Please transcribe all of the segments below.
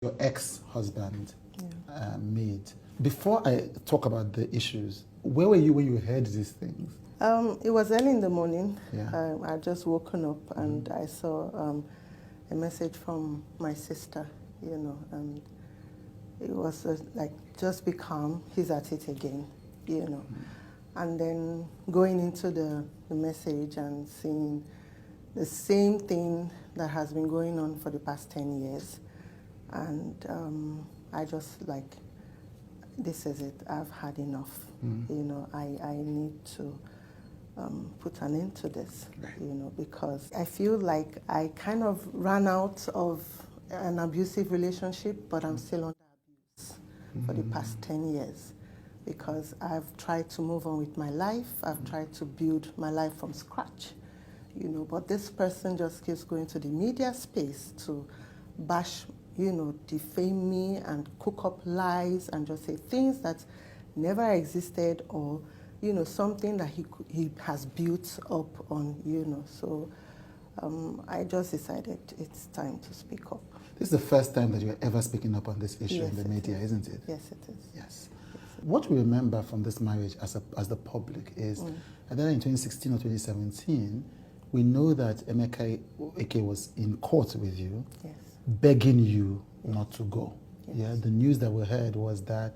your ex-husband made. Before I talk about the issues, where were you when you heard these things? It was early in the morning. Yeah. I just woken up and I saw a message from my sister, and it was like, just be calm, he's at it again. And then going into the message and seeing the same thing that has been going on for the past 10 years. And I just like, this is it, I've had enough. I need to put an end to this, because I feel like I kind of ran out of an abusive relationship, but I'm still under abuse for the past 10 years. Because I've tried to move on with my life, I've tried to build my life from scratch, but this person just keeps going to the media space to bash, defame me and cook up lies and just say things that never existed, or, something that he has built up on, So I just decided it's time to speak up. This is the first time that you're ever speaking up on this issue in the media, isn't it? Yes, it is. Yes. What we remember from this marriage as the public is, and then in 2016 or 2017, we know that Emeka Ike was in court with you, begging you not to go. Yes. Yeah, the news that we heard was that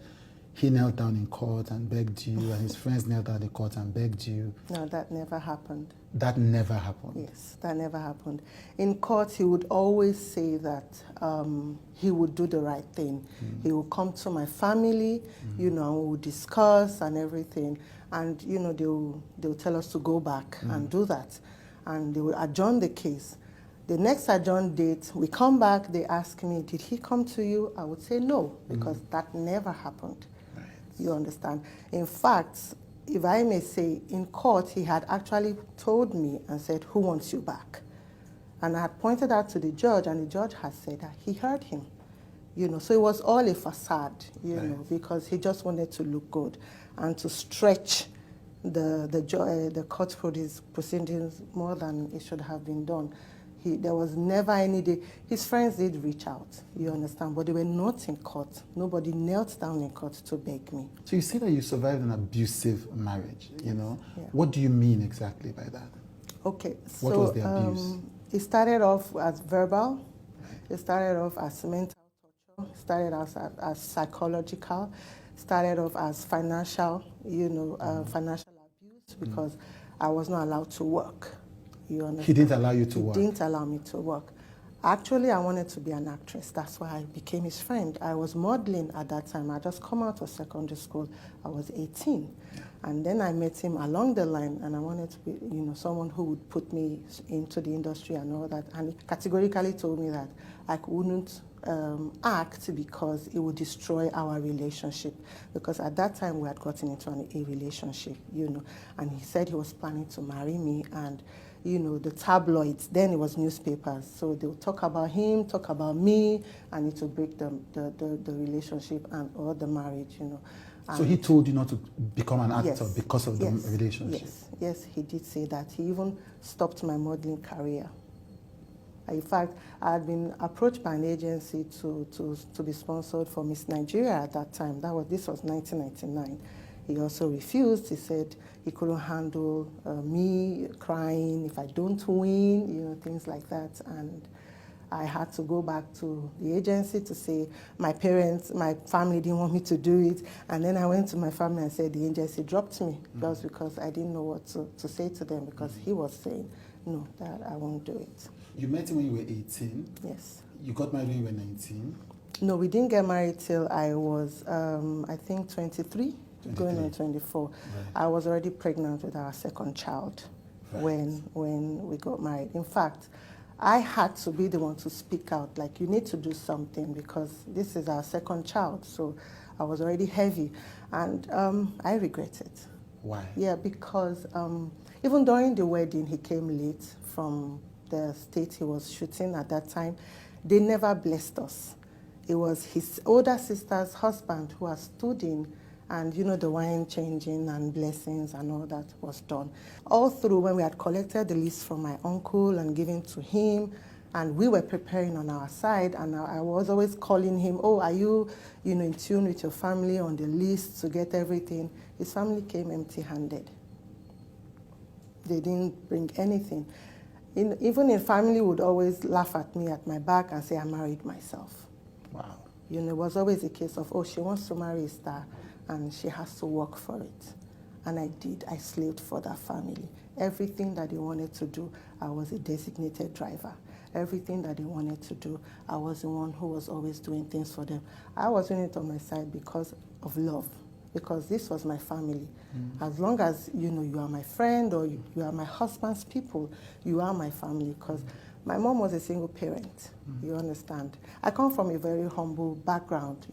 he knelt down in court and begged you, and his friends knelt down in court and begged you. No, that never happened. That never happened? Yes, that never happened. In court, he would always say that he would do the right thing. He would come to my family, and we would discuss and everything. And, they'll tell us to go back and do that. And they will adjourn the case. The next adjourn date, we come back, they ask me, did he come to you? I would say no, because that never happened. Right. You understand? In fact, if I may say, in court, he had actually told me and said, who wants you back? And I had pointed out to the judge, and the judge had said that he heard him. So it was all a facade, because he just wanted to look good and to stretch the court proceedings more than it should have been done. There was never any day. His friends did reach out, you understand, but they were not in court. Nobody knelt down in court to beg me. So you say that you survived an abusive marriage, Yeah. What do you mean exactly by that? Okay, so what was the abuse? It started off as verbal. It started off as mental torture. It started off as psychological. It started off as financial, financial abuse, because I was not allowed to work. You understand? He didn't allow you to work? He didn't allow me to work. Actually, I wanted to be an actress. That's why I became his friend. I was modeling at that time. I just come out of secondary school. I was 18. And then I met him along the line, and I wanted to be, someone who would put me into the industry and all that. And he categorically told me that I wouldn't act because it would destroy our relationship. Because at that time, we had gotten into a relationship, And he said he was planning to marry me, and the tabloids, then it was newspapers, so they'll talk about him, talk about me, and it will break the relationship or the marriage, So he told you not to become an actor because of the relationship? Yes, he did say that. He even stopped my modeling career. In fact, I had been approached by an agency to be sponsored for Miss Nigeria at that time. This was 1999. He also refused. He said he couldn't handle me crying if I don't win, things like that. And I had to go back to the agency to say my family didn't want me to do it. And then I went to my family and said the agency dropped me just because I didn't know what to say to them, because he was saying, no, that I won't do it. You met him when you were 18? Yes. You got married when you were 19? No, we didn't get married till I was, I think, 23. Going on 24. Right. I was already pregnant with our second child when we got married. In fact, I had to be the one to speak out, like, you need to do something because this is our second child. So I was already heavy, and I regret it. Why? Yeah, because even during the wedding, he came late from the state he was shooting at that time. They never blessed us. It was his older sister's husband who had stood in, and the wine changing and blessings and all that was done. All through, when we had collected the list from my uncle and given to him, And we were preparing on our side, and I was always calling him, oh, are you, in tune with your family, on the list to get everything? His family came empty-handed. They didn't bring anything. Even in family would always laugh at me at my back and say I married myself. Wow. It was always a case of, oh, she wants to marry a star and she has to work for it. And I did. I slaved for that family. Everything that they wanted to do, I was a designated driver. Everything that they wanted to do, I was the one who was always doing things for them. I was doing it on my side because of love, because this was my family. As long as, you are my friend or you are my husband's people, you are my family, because my mom was a single parent, you understand. I come from a very humble background,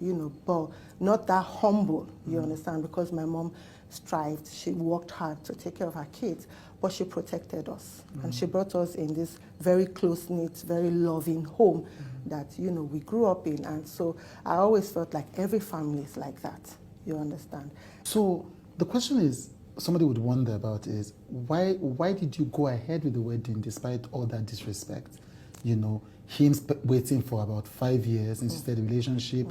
but not that humble, you understand, because my mom strived, she worked hard to take care of her kids, but she protected us. And she brought us in this very close-knit, very loving home that, we grew up in. And so I always felt like every family is like that, you understand. So the question is, somebody would wonder about is, why did you go ahead with the wedding despite all that disrespect? Him waiting for about 5 years into the relationship,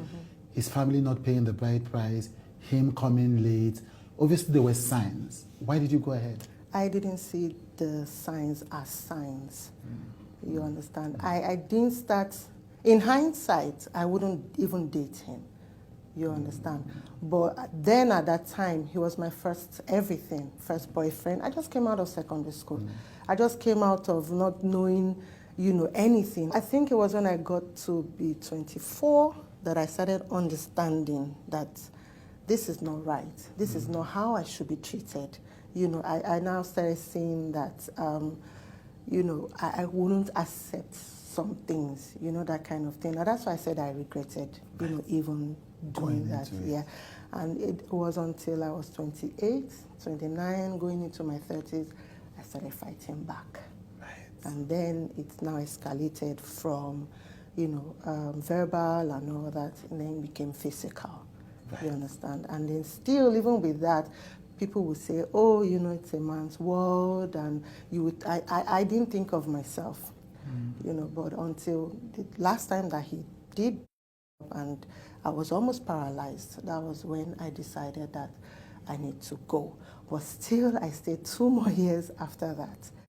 his family not paying the bride price, him coming late. Obviously there were signs. Why did you go ahead? I didn't see the signs as signs. You understand? I didn't start, in hindsight, I wouldn't even date him. You understand? But then at that time, he was my first everything, first boyfriend. I just came out of secondary school. I just came out of not knowing, anything. I think it was when I got to be 24 that I started understanding that this is not right. This is not how I should be treated. I now started seeing that, I wouldn't accept some things, that kind of thing. And that's why I said I regretted, even doing that. Yeah. And it was until I was 28, 29, going into my 30s, I started fighting back. Right. And then it's now escalated from, verbal and all that, and then became physical. Right. You understand? And then still, even with that, people would say, oh, it's a man's world, and I didn't think of myself, but until the last time that he did, and I was almost paralyzed, that was when I decided that I need to go. But still, I stayed 2 more years after that.